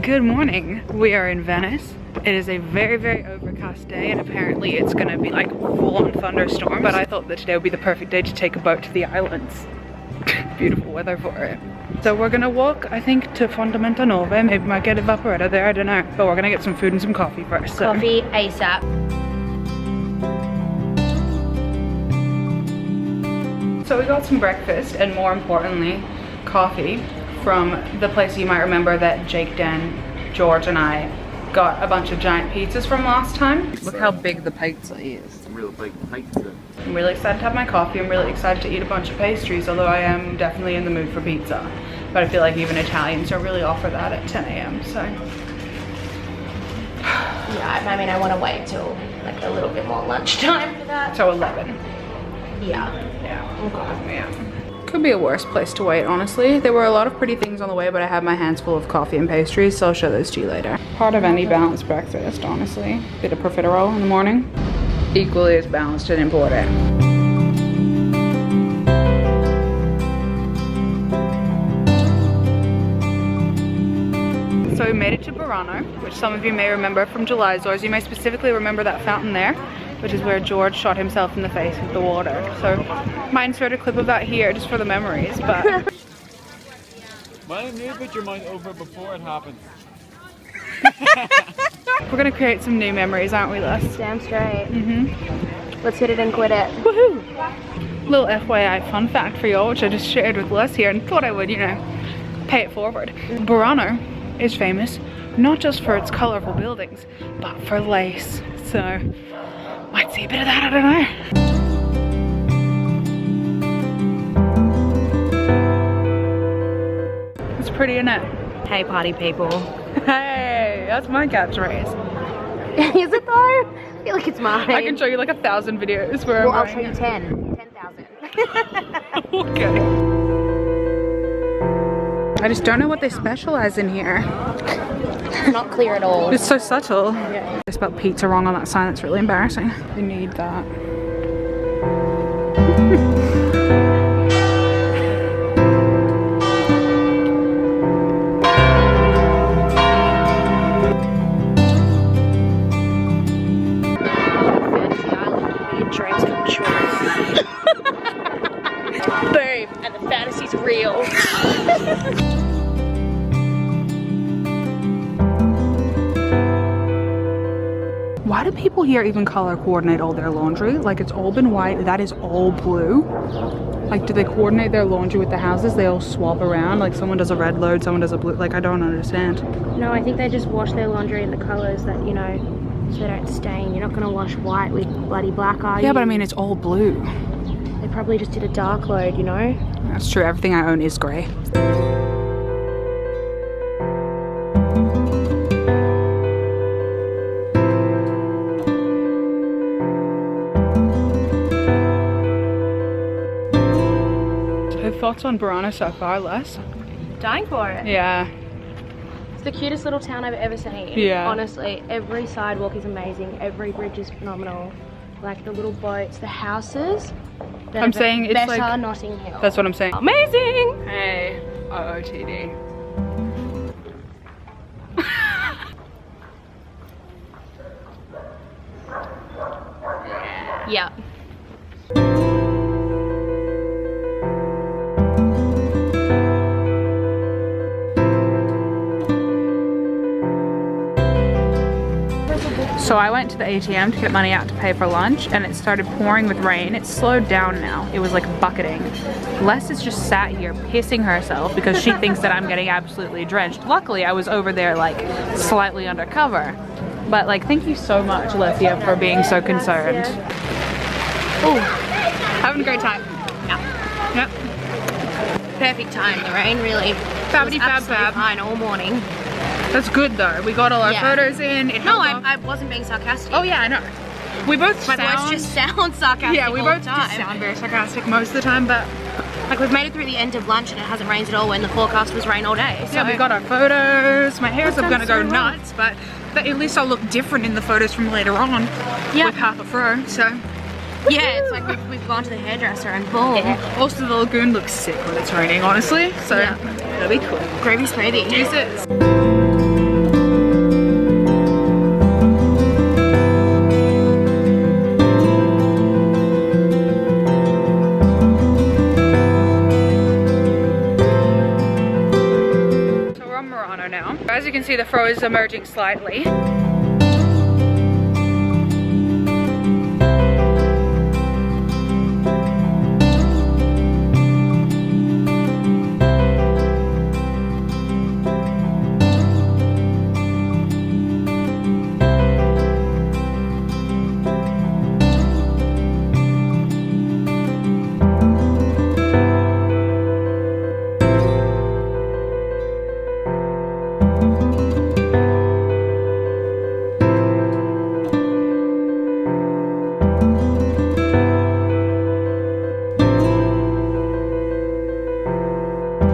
Good morning. We are in Venice. It is a very, very overcast day and apparently it's gonna be like full-on thunderstorms. But I thought that today would be the perfect day to take a boat to the islands. Beautiful weather for it. So we're gonna walk, I think, to Fondamenta Nove. Maybe might get a vaporetta there, I don't know. But we're gonna get some food and some coffee first. So. Coffee ASAP. So we got some breakfast and more importantly, coffee from the place you might remember that Jake, Dan, George and I got a bunch of giant pizzas from last time. Look how big the pizza is. It's a real big pizza. I'm really excited to have my coffee. I'm really excited to eat a bunch of pastries, although I am definitely in the mood for pizza. But I feel like even Italians don't really offer that at 10 a.m. so. Yeah, I mean, I want to wait till like a little bit more lunchtime for that. So 11. Yeah. Yeah. Okay. Yeah. Could be a worse place to wait, honestly. There were a lot of pretty things on the way, but I had my hands full of coffee and pastries, so I'll show those to you later. Part of any balanced breakfast, honestly. Bit of profiterole in the morning. Equally as balanced and important. So we made it to Burano, which some of you may remember from July's Zors. You may specifically remember that fountain there, which is where George shot himself in the face with the water. So might insert a clip of that here just for the memories, but. Why don't you put your mind over before it happens? We're gonna create some new memories, aren't we, Les? Damn straight. Mm-hmm. Let's hit it and quit it. Woohoo! Little FYI fun fact for y'all, which I just shared with Les here and thought I would, you know, pay it forward. Burano is famous not just for its colorful buildings, but for lace. So, might see a bit of that, I don't know. It's pretty, isn't it? Hey, party people. Hey, that's my catchphrase. Is it though? I feel like it's mine. I can show you like 1,000 videos where Well, I'm I'll show you 10,000. Okay. I just don't know what they specialize in here. It's not clear at all. It's so subtle. Yeah. I spelled pizza wrong on that sign. That's really embarrassing. You need that. Boom, and the fantasy's real. Why do people here even color coordinate all their laundry? Like it's all been white, that is all blue. Like do they coordinate their laundry with the houses? They all swap around, like someone does a red load, someone does a blue, like I don't understand. No, I think they just wash their laundry in the colours that, you know, so they don't stain. You're not gonna wash white with bloody black, are you? Yeah, but I mean it's all blue. They probably just did a dark load, you know? That's true, everything I own is grey. Thoughts on Burano so far, Les? Dying for it. Yeah. It's the cutest little town I've ever seen. Yeah. Honestly, every sidewalk is amazing. Every bridge is phenomenal. Like the little boats, the houses. I'm saying it's better like Notting Hill. That's what I'm saying. Amazing. Hey, OOTD. Yeah. So I went to the ATM to get money out to pay for lunch and it started pouring with rain. It's slowed down now. It was like bucketing. Les is just sat here pissing herself because she thinks that I'm getting absolutely drenched. Luckily I was over there like slightly undercover. But like thank you so much, Lesia, for being so concerned. Oh, having a great time. Yeah. Yep. Perfect time, the rain really. Fabbity fab fab. Fine all morning. That's good though. We got all our photos in. No, I wasn't being sarcastic. Oh yeah, I know. We both My voice just sounds sarcastic. Yeah, we all both the time. just sound very sarcastic most of the time, but like we've made it through the end of lunch and it hasn't rained at all when the forecast was rain all day. So. yeah, we got our photos. My hair's That gonna go sounds so well. nuts, but at least I'll look different in the photos from later on with half a fro. So Yeah, it's like we've gone to the hairdresser and boom. also the lagoon looks sick when it's raining, honestly. So it'll be cool. Gravy smoothie. Juices. now. As you can see, the fro is emerging slightly.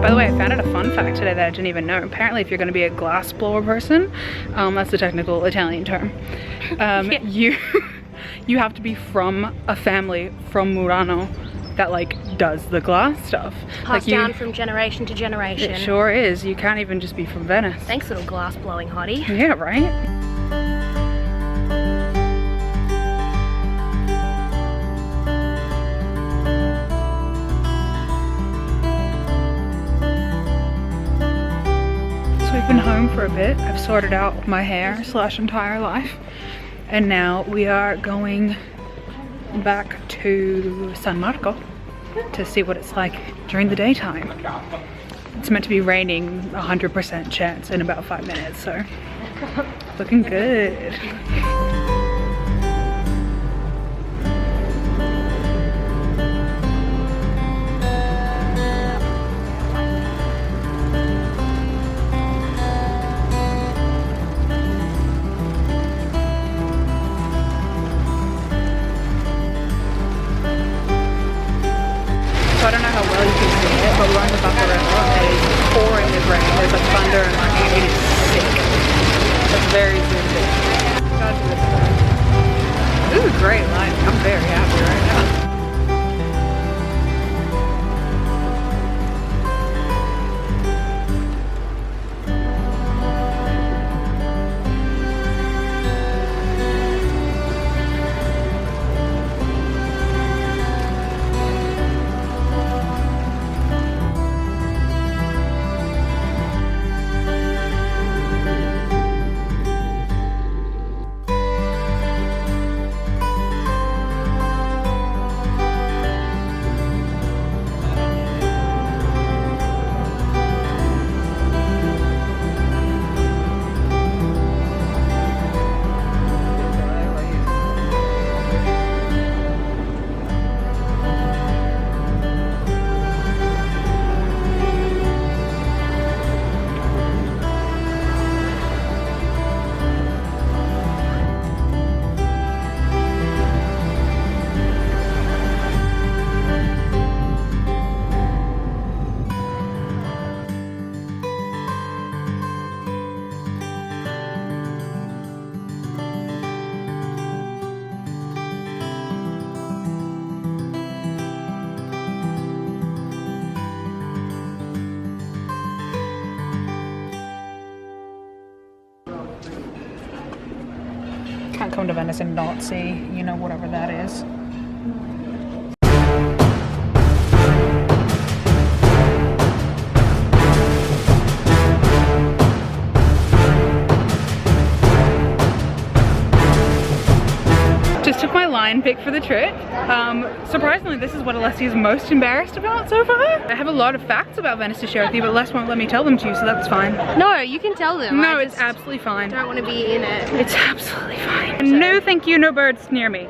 By the way, I found out a fun fact today that I didn't even know. Apparently, if you're going to be a glass blower person, that's the technical Italian term, you have to be from a family from Murano that like does the glass stuff. Passed down from generation to generation. It sure is. You can't even just be from Venice. Thanks, little glass blowing hottie. Yeah, right? We've been home for a bit. I've sorted out my hair / entire life. And now we are going back to San Marco to see what it's like during the daytime. It's meant to be raining 100% chance in about 5 minutes, so looking good. So I don't know how well you can see it, but we're on the Baccarello and it's pouring with rain. There's like thunder and lightning. It is sick. It's very zoomed in. This is great lighting. I'm very happy right now. Can't come to Venice and not see, you know, whatever that is. Just took my line pick for the trip. Surprisingly, this is what Alessia is most embarrassed about so far. I have a lot of facts about Venice to share with you, but Les won't let me tell them to you, so that's fine. No, you can tell them. No, it's absolutely fine. I don't want to be in it. It's absolutely fine. No, thank you, no birds near me.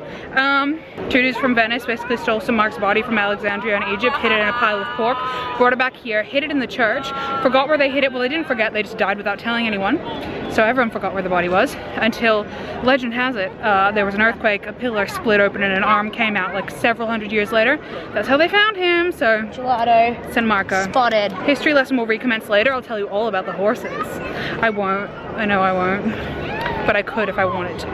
Two dudes from Venice basically stole some Mark's body from Alexandria in Egypt, hid it in a pile of pork, brought it back here, hid it in the church, forgot where they hid it. Well, they didn't forget, they just died without telling anyone. So everyone forgot where the body was until, legend has it, there was an earthquake, a pillar split open and an arm came out like several hundred years later. That's how they found him, so. Gelato. San Marco. Spotted. History lesson will recommence later. I'll tell you all about the horses. I won't. I know I won't. But I could if I wanted to.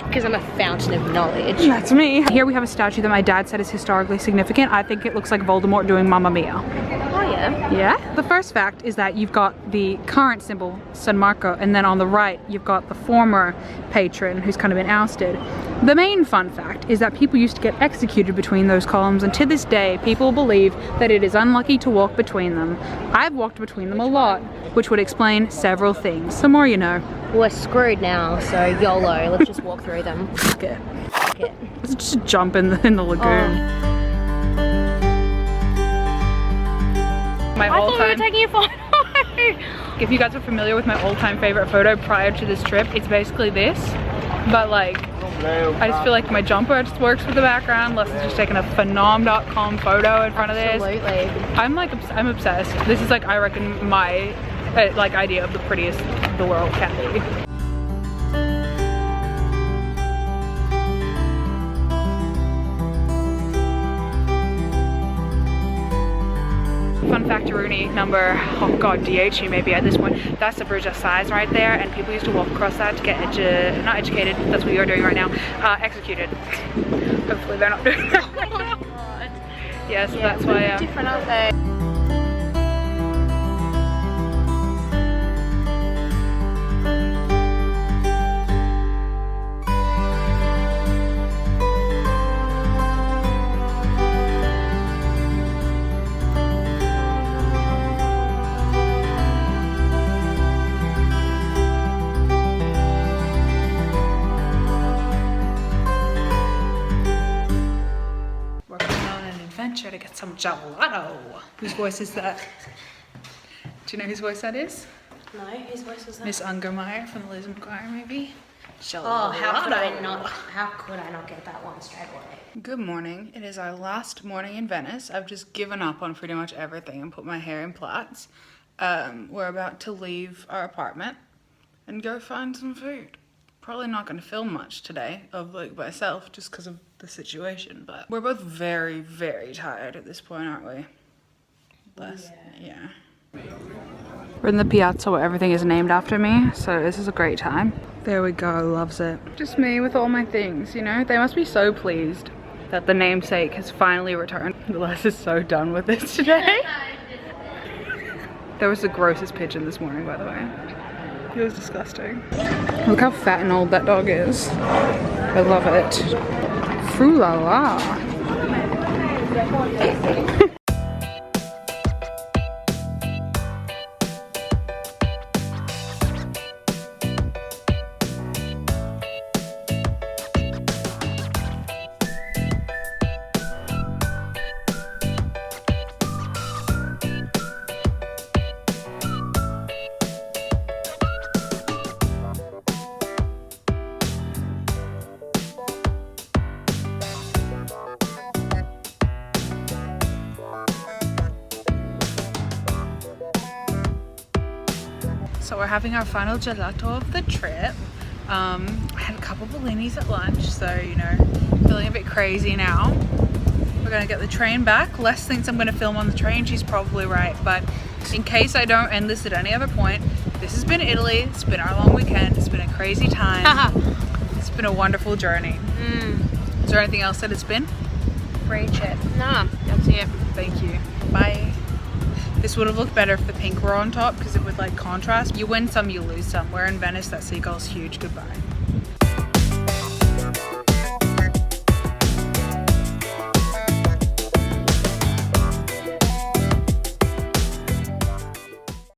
Because I'm a fountain of knowledge. That's me. Here we have a statue that my dad said is historically significant. I think it looks like Voldemort doing Mamma Mia. Oh yeah? Yeah. The first fact is that you've got the current symbol, San Marco, and then on the right you've got the former patron who's kind of been ousted. The main fun fact is that people used to get executed between those columns, and to this day people believe that it is unlucky to walk between them. I've walked between them a lot, which would explain several things. The more you know. We're screwed now, so YOLO, let's just walk through them. Fuck it. Fuck it. Let's just jump in the lagoon. My I thought we were taking a photo. If you guys are familiar with my all-time favorite photo prior to this trip, it's basically this. But like, I just feel like my jumper just works with the background. Leslie's just taking a phenom.com photo in front of this. Absolutely. I'm obsessed. This is like, I reckon, my like idea of the prettiest the world can be. Fun factoroonie number, oh god, DH maybe at this point. That's the Bridge of Sighs right there, and people used to walk across that to get not educated, that's what you're doing right now, executed. Hopefully they're not doing that right now. Yes, yeah, that's why. Different, aren't they? To get some gelato. Whose voice is that? Do you know whose voice that is? No, whose voice was that? Miss Ungermeyer from the Liz McGuire movie. Gelato. Oh, how could I not get that one straight away? Good morning. It is our last morning in Venice. I've just given up on pretty much everything and put my hair in plaits. We're about to leave our apartment and go find some food. Probably not going to film much today of like myself just because of the situation, but we're both very, very tired at this point, aren't we? Yeah. We're in the piazza where everything is named after me, so this is a great time. There we go, loves it. Just me with all my things, you know? They must be so pleased that the namesake has finally returned. Les is so done with this today. That was the grossest pigeon this morning, by the way. It was disgusting. Look how fat and old that dog is. I love it. Frou la la. So we're having our final gelato of the trip. I had a couple bellinis at lunch, so you know, feeling a bit crazy now. We're gonna get the train back. Les thinks I'm gonna film on the train, she's probably right, but in case I don't end this at any other point, this has been Italy, it's been our long weekend, it's been a crazy time. It's been a wonderful journey. Is there anything else that it's been? Great trip. Nah, that's it. Thank you. Bye. This would have looked better if the pink were on top because it would like contrast. You win some, you lose some. We're in Venice, that seagull's huge. Goodbye.